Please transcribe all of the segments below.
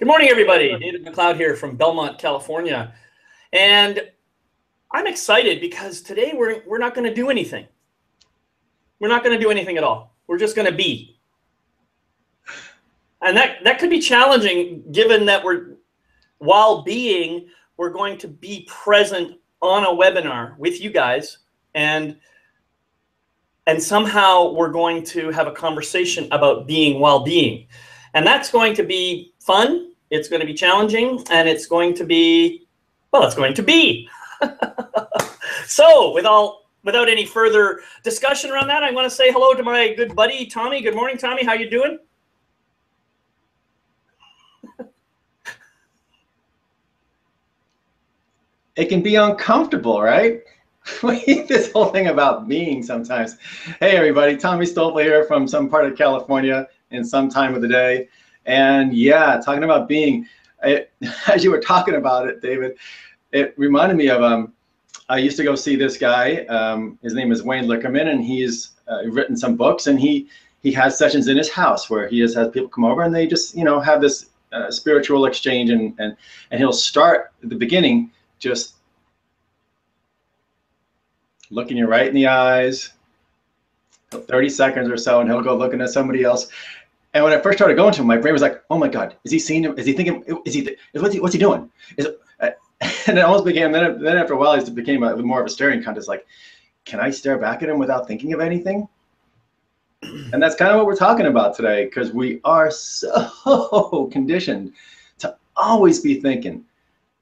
Good morning, everybody. David McLeod here from Belmont, California. And I'm excited because today we're not going to do anything. We're not going to do anything at all. We're just going to be. And that could be challenging given that while being, we're going to be present on a webinar with you guys, and somehow we're going to have a conversation about being while being. And that's going to be fun, it's going to be challenging, and it's going to be, well, it's going to be. So without any further discussion around that, I want to say hello to my good buddy, Tommy. Good morning, Tommy. How you doing? It can be uncomfortable, right? This whole thing about being sometimes. Hey, everybody, Tommy Stoffel here from some part of California in some time of the day. And yeah, talking about being, as you were talking about it, David, it reminded me of, I used to go see this guy. His name is Wayne Lickerman, and he's written some books, and he has sessions in his house where he has people come over and they just, have this spiritual exchange, and he'll start at the beginning just looking you right in the eyes, 30 seconds or so, and he'll go looking at somebody else. And when I first started going to him, my brain was like, oh my God, is he seeing him? Is he thinking, what's he doing? And it almost became, then after a while, it became more of a staring contest. Like, can I stare back at him without thinking of anything? And that's kind of what we're talking about today, because we are so conditioned to always be thinking,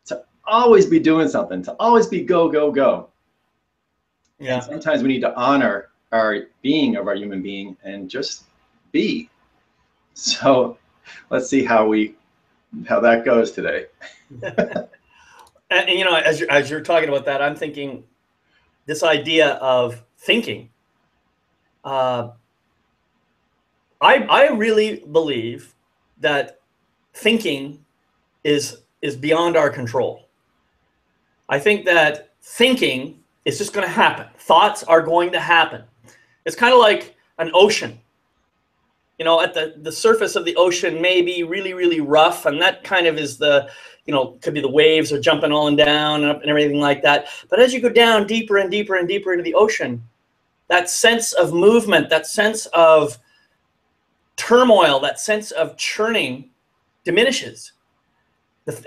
to always be doing something, to always be go, go, go. Yeah. And sometimes we need to honor our being of our human being and just be. So let's see how that goes today. And as you're talking about that, I'm thinking this idea of thinking. I really believe that thinking is beyond our control. I think that thinking is just going to happen. Thoughts are going to happen. It's kind of like an ocean. At the surface of the ocean may be really, really rough, and that kind of is could be the waves are jumping all and down and up and everything like that. But as you go down deeper and deeper and deeper into the ocean, that sense of movement, that sense of turmoil, that sense of churning diminishes.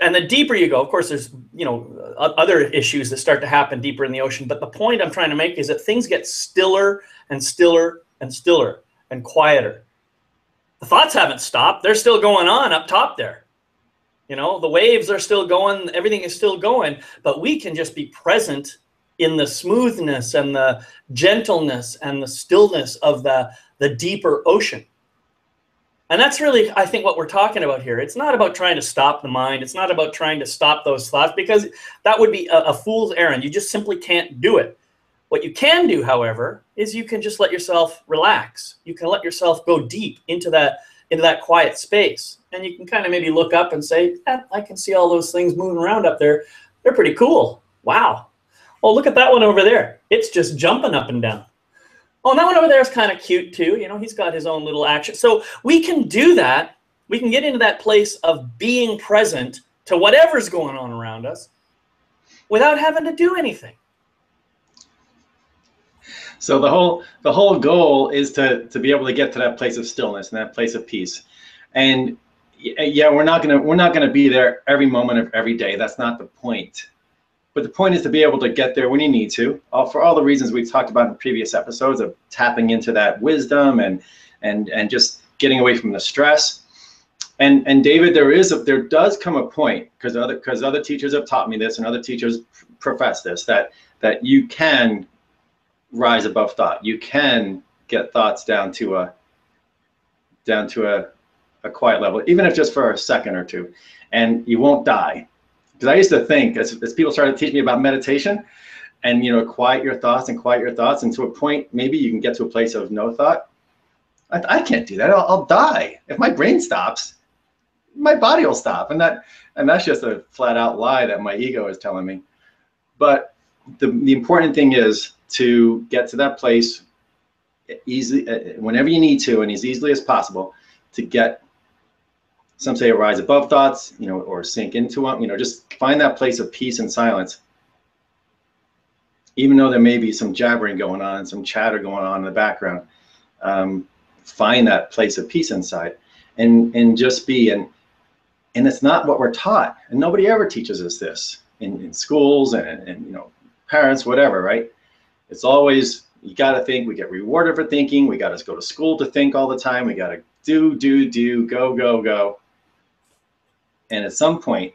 And the deeper you go, of course, there's other issues that start to happen deeper in the ocean. But the point I'm trying to make is that things get stiller and stiller and stiller and quieter. The thoughts haven't stopped. They're still going on up top there. The waves are still going. Everything is still going. But we can just be present in the smoothness and the gentleness and the stillness of the deeper ocean. And that's really, I think, what we're talking about here. It's not about trying to stop the mind. It's not about trying to stop those thoughts, because that would be a fool's errand. You just simply can't do it. What you can do, however, is you can just let yourself relax. You can let yourself go deep into that quiet space. And you can kind of maybe look up and say, I can see all those things moving around up there. They're pretty cool. Wow. Oh, look at that one over there. It's just jumping up and down. Oh, and that one over there is kind of cute too. He's got his own little action. So we can do that. We can get into that place of being present to whatever's going on around us without having to do anything. So the whole goal is to be able to get to that place of stillness and that place of peace. And yeah, we're not gonna be there every moment of every day. That's not the point. But the point is to be able to get there when you need to, for all the reasons we've talked about in previous episodes of tapping into that wisdom and just getting away from the stress. And David, there does come a point, because other teachers have taught me this, and other teachers profess this, that you can rise above thought. You can get thoughts down to a quiet level, even if just for a second or two, and you won't die. Because I used to think, as people started to teach me about meditation, and quiet your thoughts, and to a point, maybe you can get to a place of no thought. I can't do that. I'll die. If my brain stops, my body will stop, and that's just a flat out lie that my ego is telling me. But the important thing is to get to that place easily, whenever you need to, and as easily as possible, to get Some say rise above thoughts, you know, or sink into them. You know, just find that place of peace and silence. Even though there may be some jabbering going on, some chatter going on in the background, find that place of peace inside, and just be. And it's not what we're taught, and nobody ever teaches us this in schools and you know, parents, whatever, right? It's always, you got to think. We get rewarded for thinking. We got to go to school to think all the time. We got to do, go. And at some point,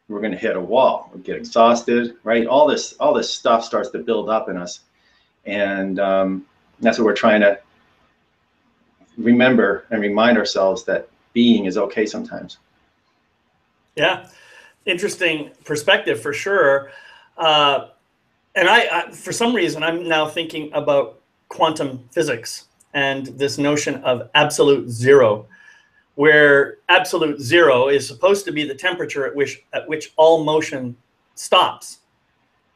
we're going to hit a wall. We get exhausted, right? All this stuff starts to build up in us, and that's what we're trying to remember and remind ourselves, that being is okay sometimes. Yeah, interesting perspective for sure. And I, for some reason, I'm now thinking about quantum physics and this notion of absolute zero, where absolute zero is supposed to be the temperature at which all motion stops.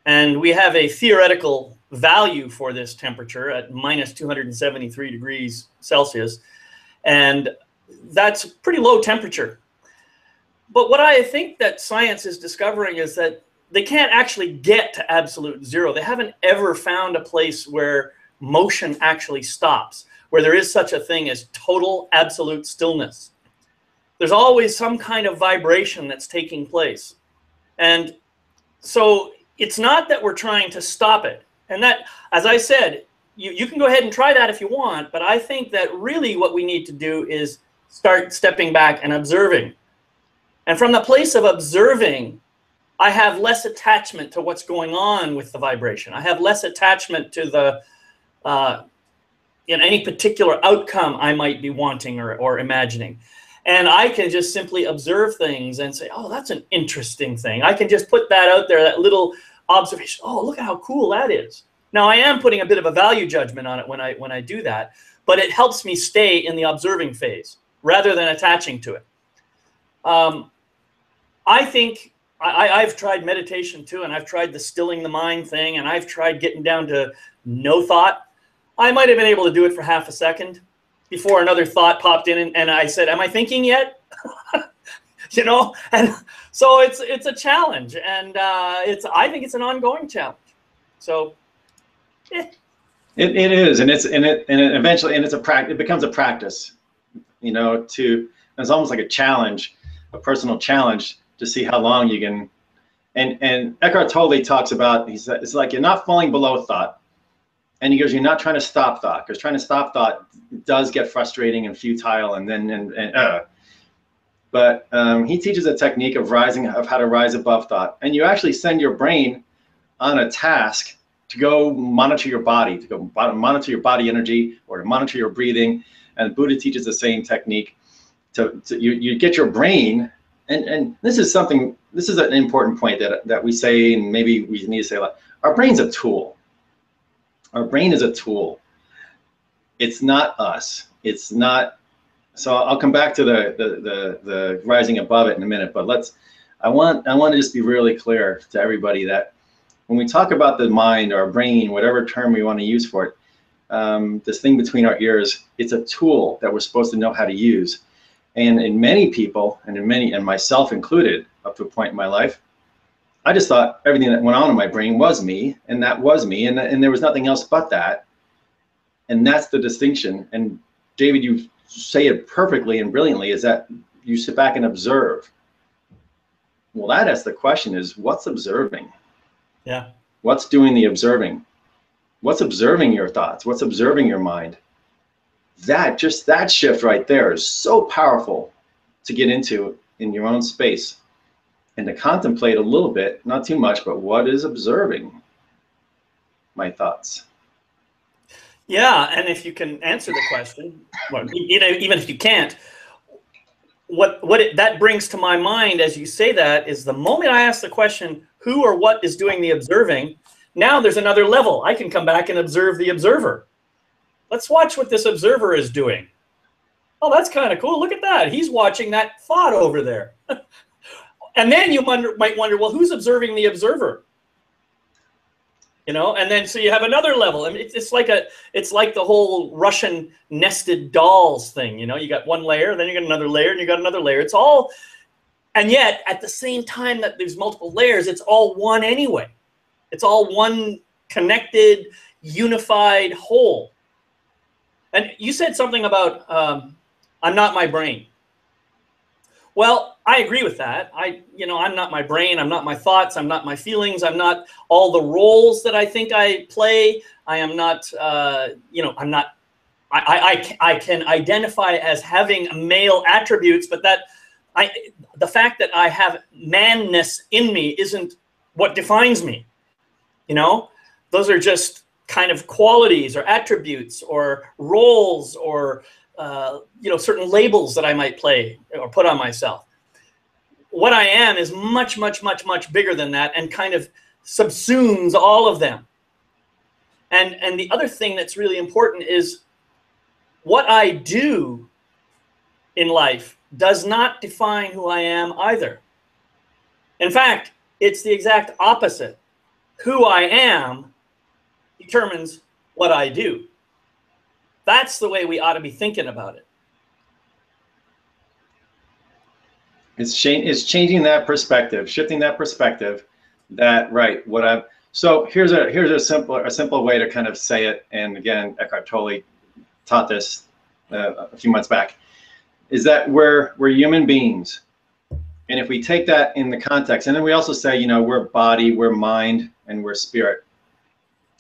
And we have a theoretical value for this temperature at minus 273 degrees Celsius. And that's pretty low temperature. But what I think that science is discovering is that they can't actually get to absolute zero. They haven't ever found a place where motion actually stops, where there is such a thing as total absolute stillness. There's always some kind of vibration that's taking place. And so it's not that we're trying to stop it. And that, as I said, you can go ahead and try that if you want, but I think that really what we need to do is start stepping back and observing. And from the place of observing, I have less attachment to what's going on with the vibration. I have less attachment to the in any particular outcome I might be wanting or imagining. And I can just simply observe things and say, oh, that's an interesting thing. I can just put that out there, that little observation. Oh, look at how cool that is. Now, I am putting a bit of a value judgment on it when I do that, but it helps me stay in the observing phase rather than attaching to it. I think I've tried meditation too, and I've tried the stilling the mind thing, and I've tried getting down to no thought. I might have been able to do it for half a second before another thought popped in, and I said, am I thinking yet? You know, and so it's a challenge, and I think it's an ongoing challenge. So it is, and it eventually it becomes a practice, you know, it's almost like a challenge, a personal challenge, to see how long you can. And Eckhart Tolle talks about, he said, it's like you're not falling below thought. And he goes, you're not trying to stop thought, because trying to stop thought does get frustrating and futile, but he teaches a technique of how to rise above thought. And you actually send your brain on a task to go monitor your body, to go monitor your body energy, or to monitor your breathing. And Buddha teaches the same technique. You get your brain. And this is an important point that we say, and maybe we need to say a lot. Our brain's a tool. Our brain is a tool. It's not us. It's not. So I'll come back to the rising above it in a minute. But I want to just be really clear to everybody that when we talk about the mind, our brain, whatever term we want to use for it, this thing between our ears, it's a tool that we're supposed to know how to use. And in many people, and myself included, up to a point in my life, I just thought everything that went on in my brain was me, and that was me, and there was nothing else but that. And that's the distinction. And David, you say it perfectly and brilliantly, is that you sit back and observe. Well, that asks the question is, what's observing? Yeah. What's doing the observing? What's observing your thoughts? What's observing your mind? That shift right there is so powerful to get into in your own space and to contemplate a little bit, not too much, but what is observing my thoughts? Yeah, and if you can answer the question, well, even if you can't, that brings to my mind as you say that is the moment I ask the question, who or what is doing the observing? Now there's another level. I can come back and observe the observer. Let's watch what this observer is doing. Oh, that's kind of cool. Look at that. He's watching that thought over there. And then you might wonder, well, who's observing the observer? you know, and then so you have another level. I mean, it's like the whole Russian nested dolls thing, you know. You got one layer, then you got another layer, and you got another layer. It's all, and yet at the same time that there's multiple layers, it's all one anyway. It's all one connected, unified whole. And you said something about I'm not my brain. Well, I agree with that. I'm not my brain. I'm not my thoughts. I'm not my feelings. I'm not all the roles that I think I play. I am not, I'm not, I can identify as having male attributes, but the fact that I have manness in me isn't what defines me. You know, those are just kind of qualities or attributes or roles or certain labels that I might play or put on myself. What I am is much, much, much, much bigger than that and kind of subsumes all of them. And the other thing that's really important is what I do in life does not define who I am either. In fact, it's the exact opposite. Who I am determines what I do. That's the way we ought to be thinking about it. It's changing that perspective, shifting that perspective. That right. So here's a simple way to kind of say it. And again, Eckhart Tolle taught this a few months back. Is that we're human beings, and if we take that in the context, and then we also say, we're body, we're mind, and we're spirit.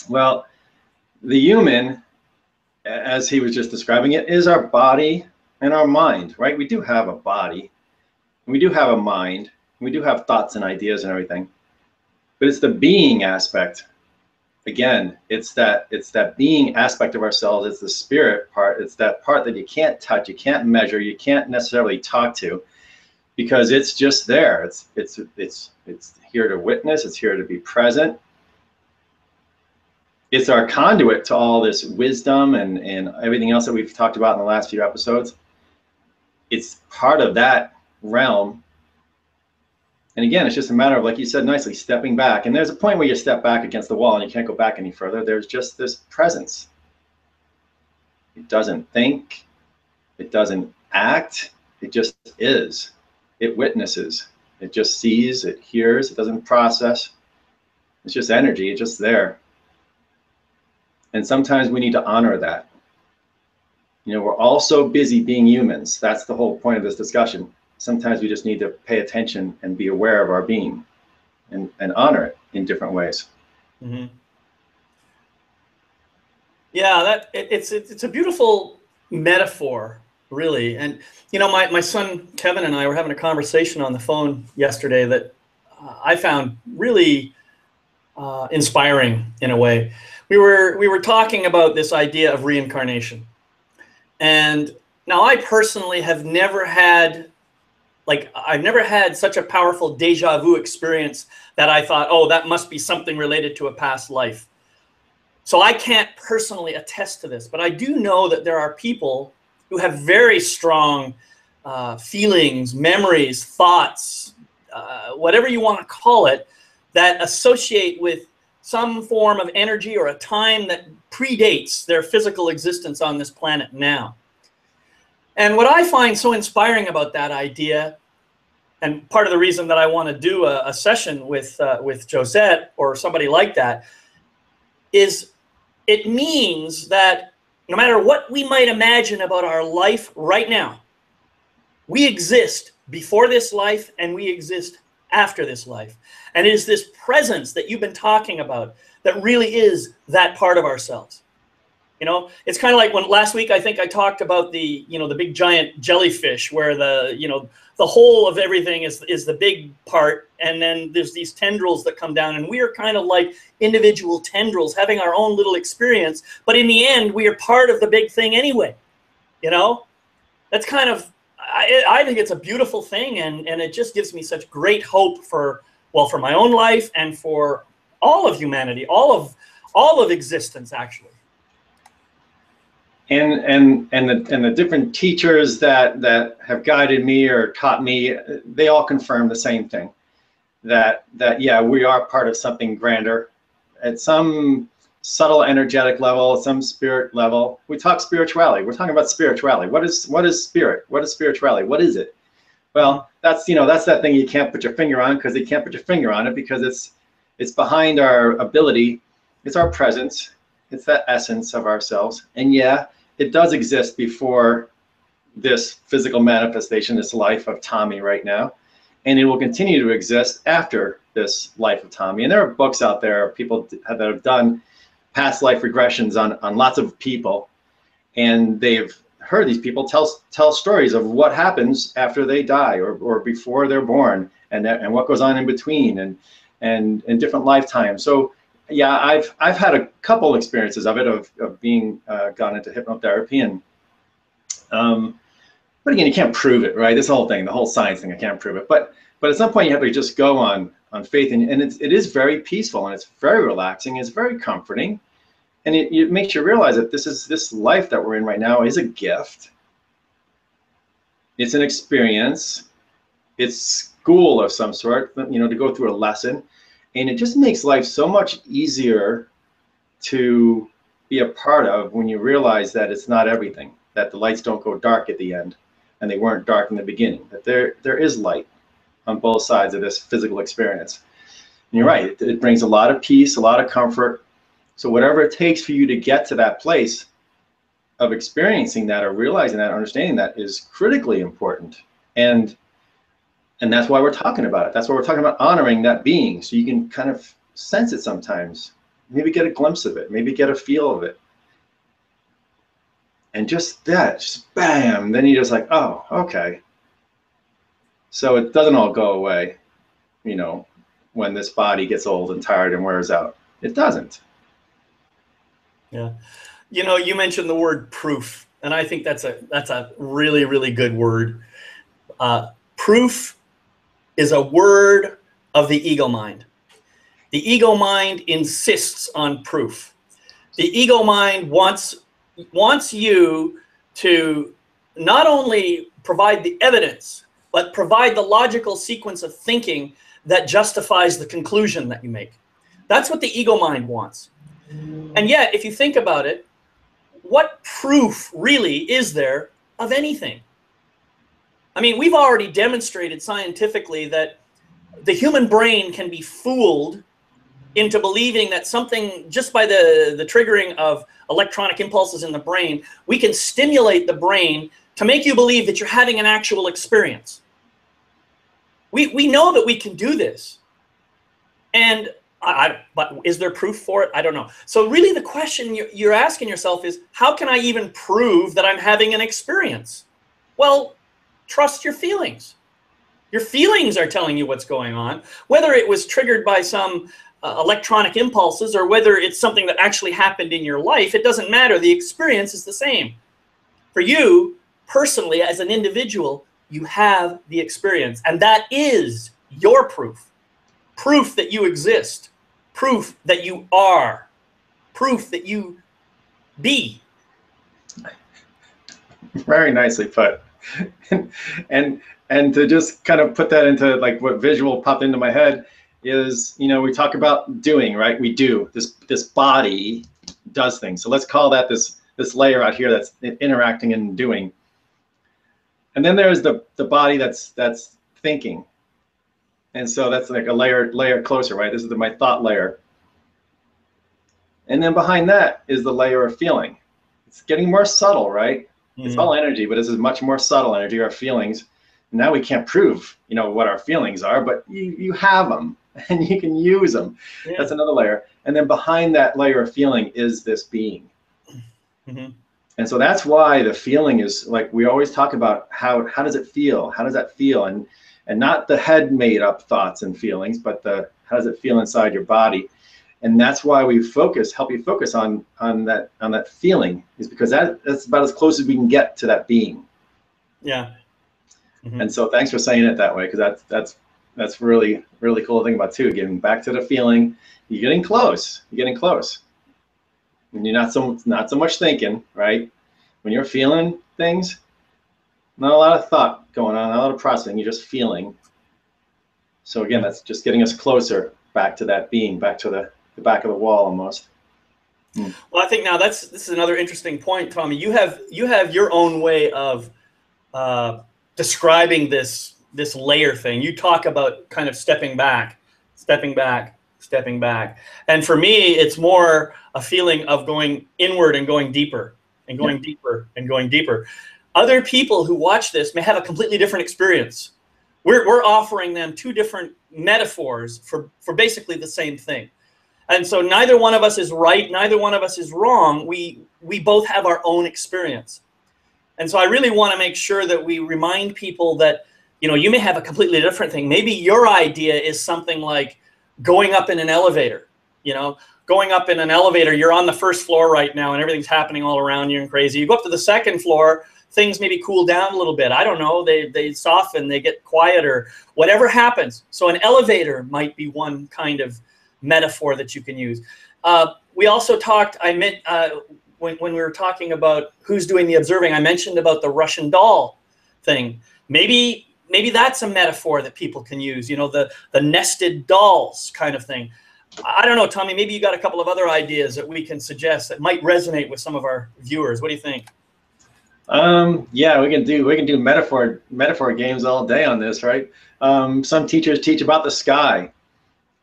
Well, the human, as he was just describing it, is our body and our mind, right? We do have a body, we do have a mind, we do have thoughts and ideas and everything, but it's the being aspect. Again, it's that being aspect of ourselves. It's the spirit part. It's that part that you can't touch, you can't measure, you can't necessarily talk to, because it's just there. It's here to witness. It's here to be present. It's our conduit to all this wisdom and everything else that we've talked about in the last few episodes. It's part of that realm. And again, it's just a matter of, like you said nicely, stepping back. And there's a point where you step back against the wall and you can't go back any further. There's just this presence. It doesn't think. It doesn't act. It just is. It witnesses. It just sees. It hears. It doesn't process. It's just energy. It's just there. And sometimes we need to honor that. We're all so busy being humans. That's the whole point of this discussion. Sometimes we just need to pay attention and be aware of our being and honor it in different ways. Mm-hmm. Yeah, it's a beautiful metaphor, really. And, my son Kevin and I were having a conversation on the phone yesterday that I found really inspiring in a way. We were talking about this idea of reincarnation. And now I personally have never had, I've never had such a powerful deja vu experience that I thought, oh, that must be something related to a past life. So I can't personally attest to this, but I do know that there are people who have very strong feelings, memories, thoughts, whatever you want to call it, that associate with some form of energy or a time that predates their physical existence on this planet now. And what I find so inspiring about that idea, and part of the reason that I want to do a session with Josette or somebody like that, is it means that no matter what we might imagine about our life right now, we exist before this life and we exist after this life. And it is this presence that you've been talking about that really is that part of ourselves. It's kind of like when last week I think I talked about the big giant jellyfish where the whole of everything is the big part, and then there's these tendrils that come down, and we are kind of like individual tendrils having our own little experience, but in the end we are part of the big thing anyway. That's kind of, I think it's a beautiful thing, and it just gives me such great hope for my own life and for all of humanity, all of existence actually. And the different teachers that have guided me or taught me, they all confirm the same thing, that yeah, we are part of something grander, at some subtle energetic level, some spirit level. We talk spirituality. We're talking about spirituality. What is spirit? What is spirituality? What is it? Well, that's that's that thing you can't put your finger on, because you can't put your finger on it because it's behind our ability. It's our presence. It's that essence of ourselves. And yeah, it does exist before this physical manifestation, this life of Tommy right now. And it will continue to exist after this life of Tommy. And there are books out there, people that have done past life regressions on lots of people. And they've heard these people tell stories of what happens after they die, or before they're born, and what goes on in between, and in different lifetimes. So yeah, I've had a couple experiences of it, of being gone into hypnotherapy, and but again, you can't prove it, right? This whole thing, the whole science thing, I can't prove it. But at some point, you have to just go on faith, and it is very peaceful, and it's very relaxing, it's very comforting, and it makes you realize that this life that we're in right now is a gift. It's an experience. It's school of some sort, to go through a lesson, and it just makes life so much easier to be a part of when you realize that it's not everything, that the lights don't go dark at the end, and they weren't dark in the beginning, that there is light on both sides of this physical experience. And you're right, it brings a lot of peace, a lot of comfort. So whatever it takes for you to get to that place of experiencing that, or realizing that, or understanding that, is critically important. And that's why we're talking about it. That's why we're talking about honoring that being, so you can kind of sense it sometimes, maybe get a glimpse of it, maybe get a feel of it. And just bam, then you're just like, oh, okay. So it doesn't all go away, when this body gets old and tired and wears out. It doesn't. Yeah. You mentioned the word proof, and I think that's a really, really good word. Proof is a word of the ego mind. The ego mind insists on proof. The ego mind wants you to not only provide the evidence, but provide the logical sequence of thinking that justifies the conclusion that you make. That's what the ego mind wants. And yet, if you think about it, what proof really is there of anything? I mean, we've already demonstrated scientifically that the human brain can be fooled into believing that something, just by the triggering of electronic impulses in the brain, we can stimulate the brain to make you believe that you're having an actual experience. We know that we can do this. And but is there proof for it? I don't know. So really the question you're asking yourself is, how can I even prove that I'm having an experience? Well, trust your feelings. Your feelings are telling you what's going on, whether it was triggered by some electronic impulses, or whether it's something that actually happened in your life. It doesn't matter. The experience is the same. For you, personally, as an individual, you have the experience. And that is your proof. Proof that you exist. Proof that you are. Proof that you be. Very nicely put. and to just kind of put that into like what visual popped into my head is, we talk about doing, right? We do. This body does things. So let's call that this layer out here that's interacting and doing. And then there's the body that's thinking. And so that's like a layer closer, right? This is my thought layer. And then behind that is the layer of feeling. It's getting more subtle, right? Mm-hmm. It's all energy, but this is much more subtle energy, our feelings. Now we can't prove, what our feelings are, but you have them and you can use them. Yeah. That's another layer. And then behind that layer of feeling is this being. Mm-hmm. And so that's why the feeling is, like, we always talk about how does it feel? How does that feel? And not the head made up thoughts and feelings, but how does it feel inside your body? And that's why we help you focus on that feeling, is because that's about as close as we can get to that being. Yeah. Mm-hmm. And so thanks for saying it that way, because that's really, really cool to think about too. Getting back to the feeling, you're getting close. And you're not so much thinking, right? When you're feeling things, not a lot of thought going on, not a lot of processing, you're just feeling. So again, that's just getting us closer back to that being, back to the back of the wall almost. Well, I think now this is another interesting point, Tommy. You have your own way of describing this layer thing. You talk about kind of stepping back, stepping back, stepping back. And for me, it's more a feeling of going inward and going deeper and going deeper and going deeper. Other people who watch this may have a completely different experience. We're offering them two different metaphors for basically the same thing. And so neither one of us is right, neither one of us is wrong. We both have our own experience. And so I really want to make sure that we remind people that, you know, you may have a completely different thing. Maybe your idea is something like going up in an elevator, you know, going up in an elevator, you're on the first floor right now and everything's happening all around you and crazy. You go up to the second floor, things maybe cool down a little bit. I don't know, they soften, they get quieter, whatever happens. So an elevator might be one kind of metaphor that you can use. We also talked, when we were talking about who's doing the observing, I mentioned about the Russian doll thing. Maybe that's a metaphor that people can use, you know, the nested dolls kind of thing. I don't know, Tommy, maybe you got a couple of other ideas that we can suggest that might resonate with some of our viewers. What do you think? Yeah, we can do metaphor games all day on this, right? Some teachers teach about the sky,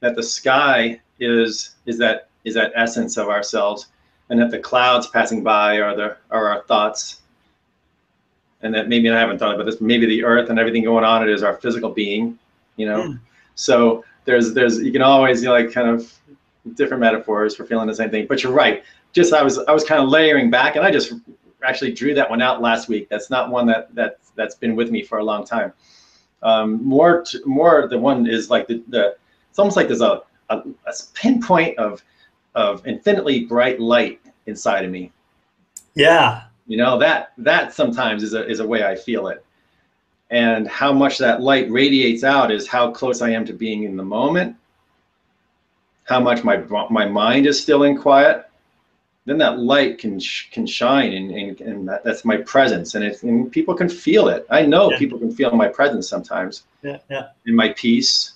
that the sky is that essence of ourselves, and that the clouds passing by are our thoughts, and that maybe I haven't thought about this. Maybe the earth and everything going on, it is our physical being, you know. So there's you can always, you know, like kind of different metaphors for feeling the same thing. But you're right. Just I was kind of layering back, and I just actually drew that one out last week. That's not one that's been with me for a long time. More the one is like it's almost like there's a pinpoint of infinitely bright light inside of me. Yeah. You know, that sometimes is a way I feel it. And how much that light radiates out is how close I am to being in the moment, how much my mind is still in quiet. Then that light can shine, and that's my presence, and people can feel it. I know people can feel my presence sometimes. In my peace,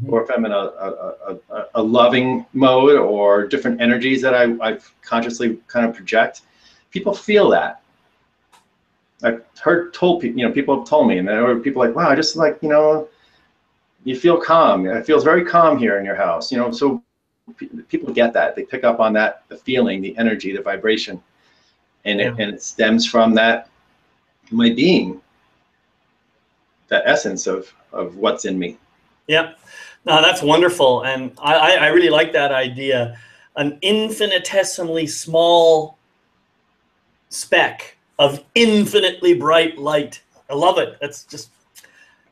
or if I'm in a loving mode, or different energies that I consciously kind of project, people feel that. I've told people, you know, people have told me, and there were people like, wow, just like, you know, you feel calm. It feels very calm here in your house, you know. So people get that. They pick up on that, the feeling, the energy, the vibration, and it stems from that, my being, that essence of what's in me. Yeah, no, that's wonderful, and I really like that idea. An infinitesimally small speck of infinitely bright light. I love it. That's just,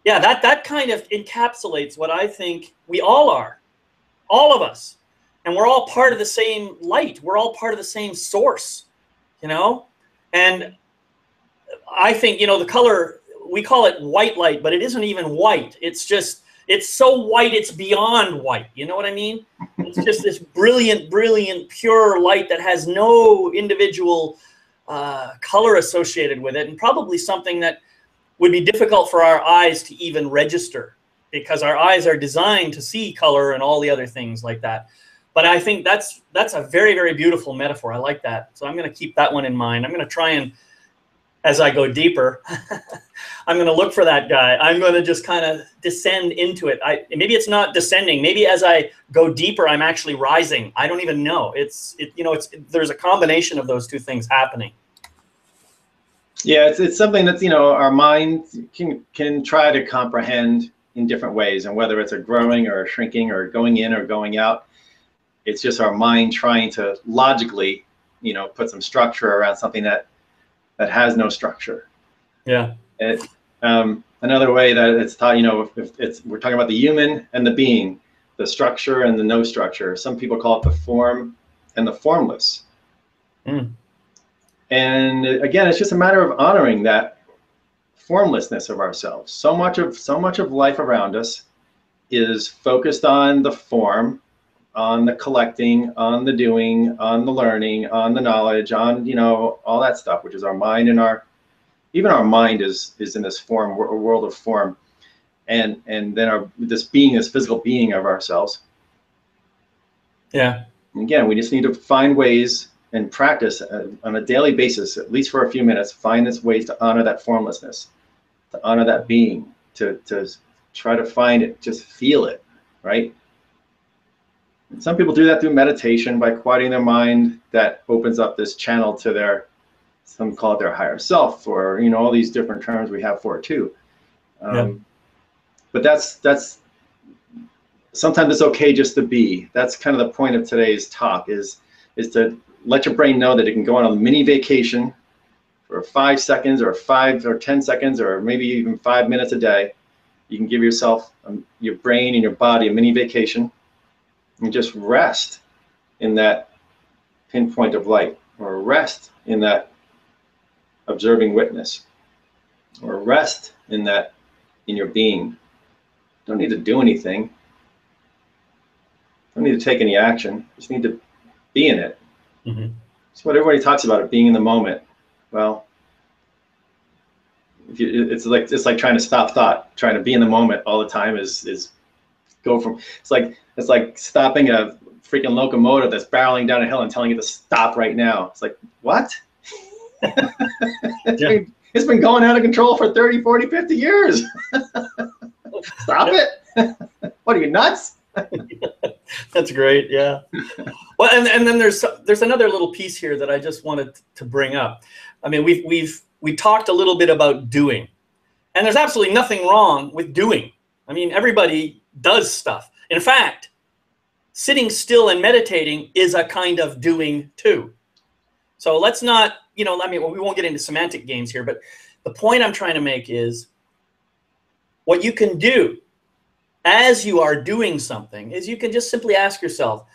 yeah, that kind of encapsulates what I think we all are, all of us. And we're all part of the same light. We're all part of the same source, you know? And I think, you know, the color, we call it white light, but it isn't even white. It's just, it's so white, it's beyond white. You know what I mean? It's just this brilliant, brilliant, pure light that has no individual color associated with it, and probably something that would be difficult for our eyes to even register, because our eyes are designed to see color and all the other things like that. But I think that's a very, very beautiful metaphor. I like that. So I'm going to keep that one in mind. I'm going to try and, as I go deeper, I'm going to look for that guy. I'm going to just kind of descend into it. Maybe it's not descending. Maybe as I go deeper, I'm actually rising. I don't even know. There's a combination of those two things happening. Yeah, it's something that's, you know, our mind can try to comprehend in different ways, and whether it's a growing or a shrinking or going in or going out, it's just our mind trying to logically, you know, put some structure around something that has no structure. Yeah. Another way that it's taught, you know, if we're talking about the human and the being, the structure and the no structure. Some people call it the form and the formless. And again, it's just a matter of honoring that formlessness of ourselves. So much of life around us is focused on the form, on the collecting, on the doing, on the learning, on the knowledge, on, you know, all that stuff, which is our mind, and even our mind is in this form, a world of form, and then this physical being of ourselves. Yeah. Again, we just need to find ways and practice on a daily basis, at least for a few minutes, find this ways to honor that formlessness, to honor that being, to try to find it, just feel it, right? And some people do that through meditation by quieting their mind. That opens up this channel to their, some call it their higher self, or, you know, all these different terms we have for it too. Yeah. But that's sometimes it's okay just to be. That's kind of the point of today's talk, is to let your brain know that it can go on a mini vacation for 5 seconds or 5 or 10 seconds or maybe even 5 minutes a day. You can give yourself, your brain and your body, a mini vacation, and just rest in that pinpoint of light, or rest in that observing witness, or rest in that, in your being. Don't need to do anything. Don't need to take any action. Just need to be in it. Mm-hmm. It's what everybody talks about, it being in the moment. Well, it's like trying to stop thought. Trying to be in the moment all the time is go from, it's like stopping a freaking locomotive that's barreling down a hill and telling you to stop right now. It's like, what? It's been going out of control for 30, 40, 50 years. Stop it. What are you, nuts? That's great. Yeah. Well, and then there's another little piece here that I just wanted to bring up. I mean, we talked a little bit about doing, and there's absolutely nothing wrong with doing. I mean, everybody does stuff. In fact, sitting still and meditating is a kind of doing too. So let's not, you know, I mean, we won't get into semantic games here, but the point I'm trying to make is what you can do as you are doing something is you can just simply ask yourself,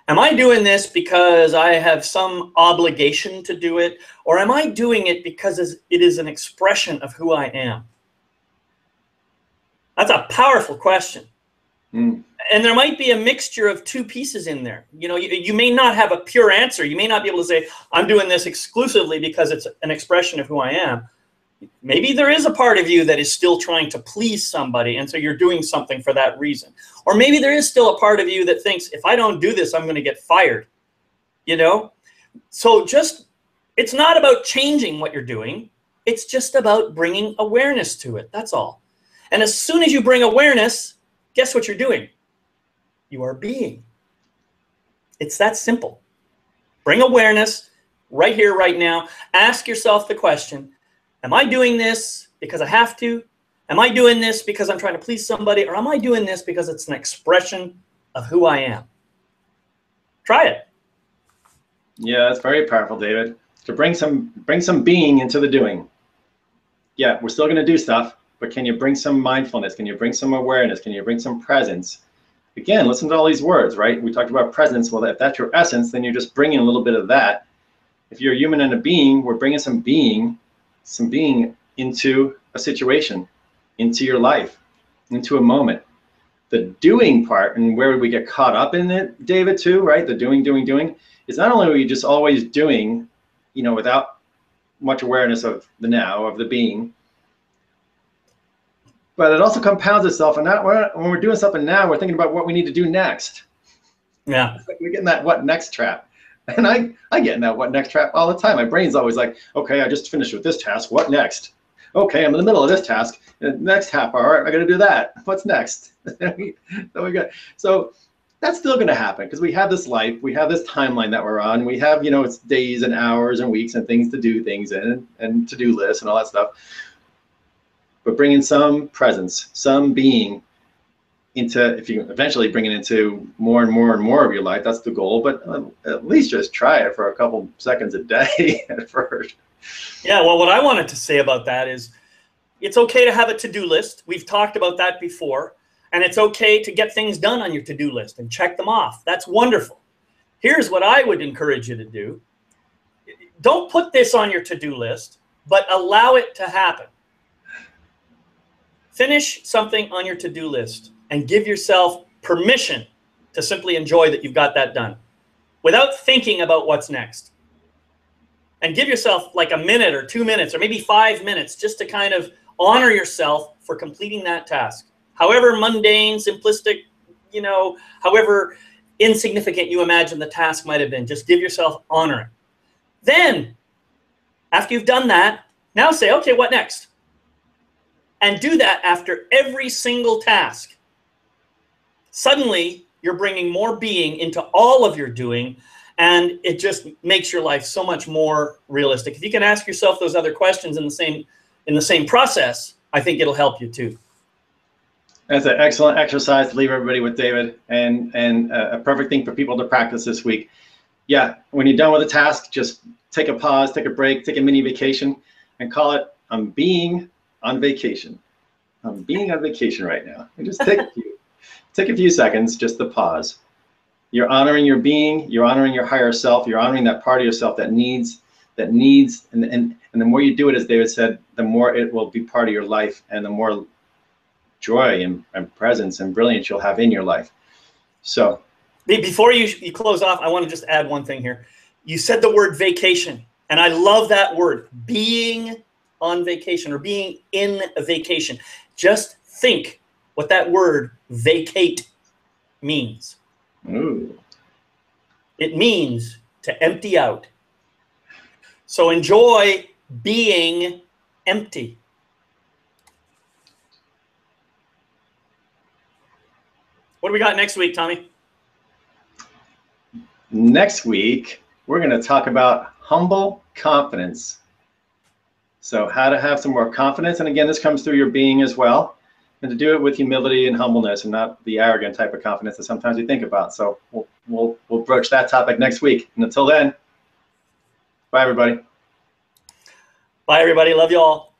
am I doing this because I have some obligation to do it? Or am I doing it because it is an expression of who I am? That's a powerful question. Mm. And there might be a mixture of two pieces in there. You know, you may not have a pure answer. You may not be able to say, I'm doing this exclusively because it's an expression of who I am. Maybe there is a part of you that is still trying to please somebody, and so you're doing something for that reason. Or maybe there is still a part of you that thinks, if I don't do this, I'm going to get fired. You know? So just, it's not about changing what you're doing. It's just about bringing awareness to it. That's all. And as soon as you bring awareness, guess what you're doing? You are being. It's that simple. Bring awareness right here, right now. Ask yourself the question, am I doing this because I have to? Am I doing this because I'm trying to please somebody? Or am I doing this because it's an expression of who I am? Try it. Yeah, that's very powerful, David. To bring some being into the doing. Yeah, we're still going to do stuff, but can you bring some mindfulness? Can you bring some awareness? Can you bring some presence? Again, listen to all these words, right? We talked about presence. Well, if that's your essence, then you're just bringing a little bit of that. If you're a human and a being, we're bringing some being into a situation, into your life, into a moment. The doing part, and where we get caught up in it, David, too, right? The doing, is not only are you just always doing, you know, without much awareness of the now, of the being, but it also compounds itself. And now, when we're doing something now, we're thinking about what we need to do next. Yeah. It's like we get in that what next trap. And I get in that what next trap all the time. My brain's always like, okay, I just finished with this task. What next? Okay, I'm in the middle of this task. Next half hour, I got to do that. What's next? So that's still going to happen because we have this life. We have this timeline that we're on. We have, you know, it's days and hours and weeks and things to do things in, and to-do lists and all that stuff. But bringing some presence, some being into, if you eventually bring it into more and more and more of your life, that's the goal. But at least just try it for a couple seconds a day at first. Yeah, well, what I wanted to say about that is it's okay to have a to-do list. We've talked about that before. And it's okay to get things done on your to-do list and check them off. That's wonderful. Here's what I would encourage you to do. Don't put this on your to-do list, but allow it to happen. Finish something on your to-do list and give yourself permission to simply enjoy that you've got that done without thinking about what's next. And give yourself like a minute or 2 minutes or maybe 5 minutes just to kind of honor yourself for completing that task. However mundane, simplistic, you know, however insignificant you imagine the task might have been. Just give yourself honoring. Then, after you've done that, now say, okay, what next? And do that after every single task. Suddenly, you're bringing more being into all of your doing, and it just makes your life so much more realistic. If you can ask yourself those other questions in the same process, I think it'll help you too. That's an excellent exercise to leave everybody with, David, and a perfect thing for people to practice this week. Yeah, when you're done with a task, just take a pause, take a break, take a mini vacation, and call it, I'm being on vacation. I'm being on vacation right now. And just take a few seconds just to pause. You're honoring your being, you're honoring your higher self, you're honoring that part of yourself that needs, and the more you do it, as David said, the more it will be part of your life, and the more joy and presence and brilliance you'll have in your life. So before you close off, I want to just add one thing here. You said the word vacation, and I love that word, being on vacation or being in a vacation. Just think what that word vacate means. Ooh. It means to empty out. So enjoy being empty. What do we got next week, Tommy? Next week, we're going to talk about humble confidence. So how to have some more confidence. And again, this comes through your being as well. And to do it with humility and humbleness, and not the arrogant type of confidence that sometimes we think about. So we'll broach that topic next week. And until then, bye, everybody. Bye, everybody. Love you all.